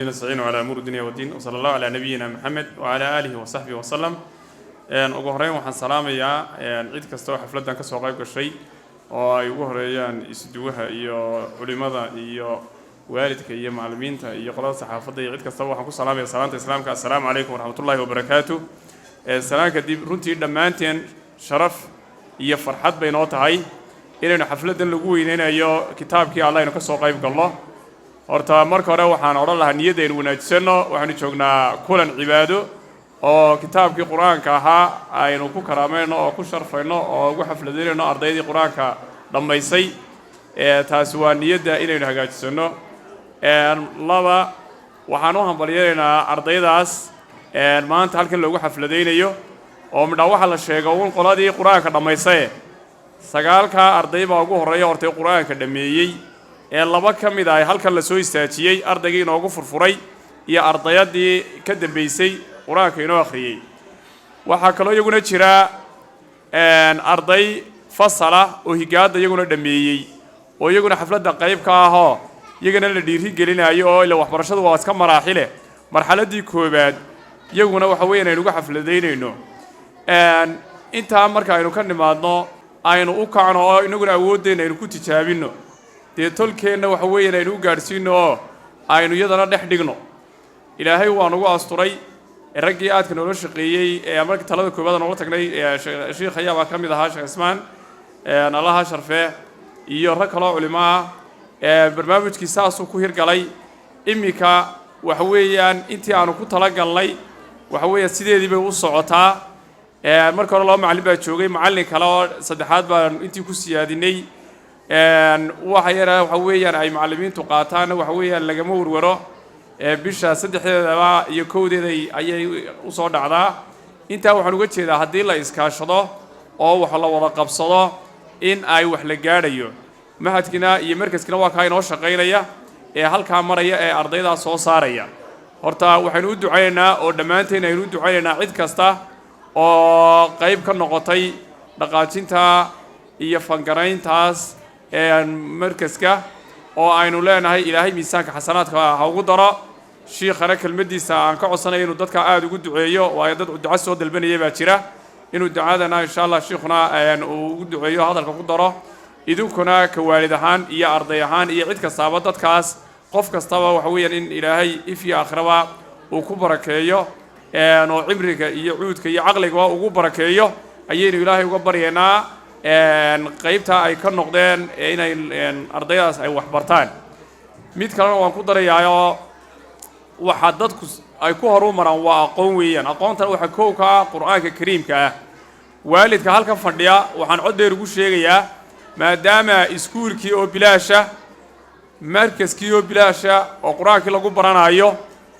نستعين على أمور الدنيا والدين وصلى الله على نبينا محمد وعلى آله وصحبه وسلم. ugu horeyn waxaan salaamayaa cid kasta oo xafladan ka soo qayb gashay oo ay ugu horeeyaan isduwaha iyo culimada iyo waalidka iyo macallimiinta iyo qolada saxaafadda iyo cid kasta waxaan ku salaamayaa salaanta islaamka assalaamu calaykum waraxmatullaahi wabarakaatuh. salaanka dib runtii dhammaanteen sharaf iyo farxad bay noo tahay inaynu xafladan lagu weyneynayo kitaabkii Allah inuu ka soo qayb galno. horta marka hore waxaan oran lahaa niyadeen wanaajisano waxaanu joognaa kulan cibaado oo kitaabkii quraanka ahaa aynu ku karaamayno oo ku sharfayno oo ugu xafladeyno ardaydii quraanka dhameysay taas waa niyada inaynu hagaajisano. laba waxaan u hambalyeeynaa ardaydaas maanta halkan loogu xafladeynayo oo midha waxa la sheego in qoladii quraanka dhameysay sagaalka arday baa ugu horeeya hortay quraanka dhameeyay laba ka mid ah halkan la soo istaajiyay ardaygii inoogu furfuray iyo ardayadii ka dambeysay quraanka inoo akhriyay. waxa kale oo iyaguna jira arday fasala oo higaada iyaguna dhameeyay oo iyaguna xafladda qayb ka ah iyagana la dhiiri gelinayo oo ila waxbarashadu waa iska maraaxile marxaladii koobaad iyaguna waxa weeyaan aynu uga xafladeynayno inta marka aynu ka nimaadno aynu u kacno oo inaguna awooddeena aynu ku tijaabino dee tolkeenna waxa weeyaan aynu u gaadhsiino oo aynu iyadana dhex dhigno. ilaahay waa nagu asturay raggii aadka noola shaqeeyey markii talada koobaad noola tagnay sheekh ayaa ka mid ahaa sheekh Ismaan allaha sharfee iyo rag kale oo culimo ah barnaamijkiisa asu ku hirgalay imika waxa weeyaan intii aanu ku talagalnay waxa weeyaan sideedii bay u socotaa. marka hore laba macallin baa joogay macallin kale oo saddexaad baan intii ku siyaadinay waxa yara waxa weeyaan ay macallimiintu qaataan waxa weeyaan lagama warwaro bisha saddexdeeda iyo kowdeeda ayay u soo dhacdaa. inta waxaan uga jeedaa haddii la iskaashado oo wax la wada qabsado in ay wax la gaadhayo mahadkina iyo markaskina waa ka inoo shaqeynaya halka maraya ardayda soo saaraya. horta waxaynu u ducaynaynaa oo dhammaanteen aynu u ducaynaynaa cid kasta oo qayb ka noqotay dhaqaajinta iyo fangarayntaas markaska oo aynu leenahay ilaahay miisaanka xasanaadka ha ugu daro. sheekhana kelmadiisa aan ka codsanayo inuu dadka aad ugu duceeyo waa dad duco soo dalbanaya baa jira inuu ducadana insha Allah sheekhuna uu ugu duceeyo hadalka ku daro idinkuna ka waalid ahaan iyo arday ahaan iyo cid kasta dadkaas qof kastaba waxa weeyaan in ilaahay ifi aakhiraba uu ku barakeeyo oo cimriga iyo cuudka iyo aqliga ugu barakeeyo ayaynu ilaahay uga baryeynaa qaybta ay ka noqdeen inay ardaydaas ay wax bartaan. mid kalena waan ku darayaayo waxa dadku ay ku horumaraan waa aqoon weeyaan aqoontan waxa koow ka quraanka kariimka ah. waalidka halkan fadhiya waxaan cod dheer ugu sheegayaa maadaama iskuulkii oo bilaasha markaskii oo bilaasha oo quraanka lagu baranayo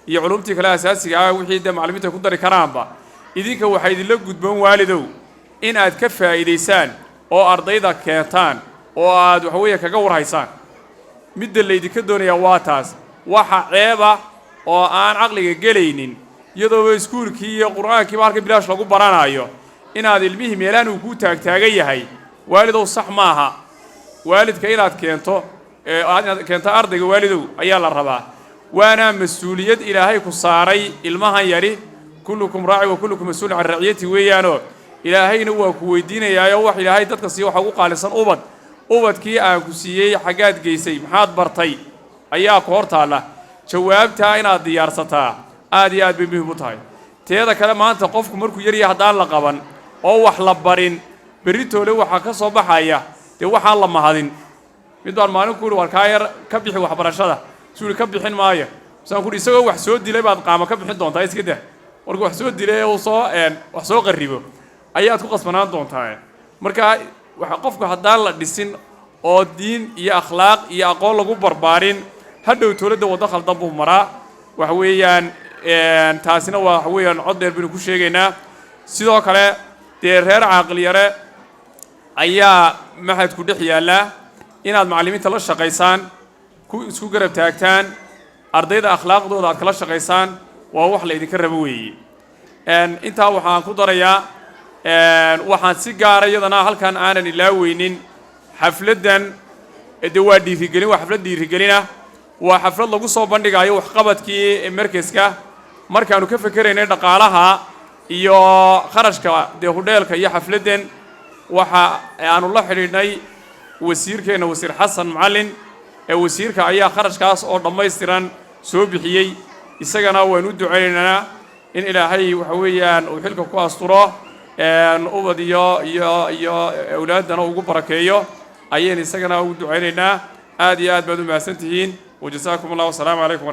iyo culumtii kale asaasiga ah wixii macallimiinta ku dari karaanba idinka waxa idin la gudboon waalidow in aad ka faa'iideysaan oo ardayda keentaan oo aad wax weeye kaga warhaysaan. midda la idinka doonaya waa taas waxa ceeba oo aan aqliga gelaynin iyadoo iskuulkii iyo quraankii markii bilaash lagu baranayo inaad ilmihi meelaan uu ku taagtaagan yahay waalidow sax maaha. waalidka inaad keento aad keento ardayga waalidow ayaa la rabaa waana mas'uuliyad ilaahay ku saaray ilmahan yari kullukum raaci wa kullukum mas'uul an ra'iyati weeyaano ilaahayna waa ku weydiinayaa wax ilaahay dadka si waxa ugu qaalisan ubadkii aan ku siiyay xagaad geysay maxaad bartay ayaa ku hortaala jawaabta inaad diyaarsataa aad iyo aad bay muhiim u tahay. teeda kale maanta qofku markuu yar yahay hadaan la qaban oo wax la barin beritoole waxa ka soo baxaya de waxa la mahadin mid baan maalin ku war ka yar ka bixi waxbarashada suul ka bixin maayo saan ku isagoo wax soo dilay baad qaama ka bixin doontaa iska dah warku wax soo dilay oo wax soo qaribo ayaad ku qasbanaan doontaa. marka waxa qofku hadaan la dhisin oo diin iyo akhlaaq iyo aqoon lagu barbaarin hadhow toolada wada khaldan buu maraa wax weeyaan taasina waa wax weeyaan cod dheer binu ku sheegaynaa. sidoo kale dee reer aqli yare ayaa maxad ku dhex yaala inaad macallimiinta la shaqeysaan ku isku garab taagtaan ardayda akhlaaqdooda aad kala shaqeysaan waa wax la idinka rabo weeye. inta waxaan ku darayaa waxaan si gaar ah iyadana halkan aanan ilaaweynin xafladan waa dhiirigelin waa xaflad dhiirigelina وحفلة لغو صو بندقايو وحقبتكي مركزكا markaanu ka fikiraynay dhaqaalaha iyo kharashka hoteelka iyo xafladan waxa aanu la xiriirnay wasiirkeena wasiir Xasan Macallin ee wasiirka ayaa kharashkaas oo dhameystiran soo bixiyay isagana waan u duceynaynaa in Ilaahay waxa weeyaan uu xilka ku asturo ubadiyo iyo awlaadana ugu barakeeyo ayaan isagana u duceynaynaa aad iyo aad baad u mahadsantihiin wajazaakumullahu wa salaamu alaykum.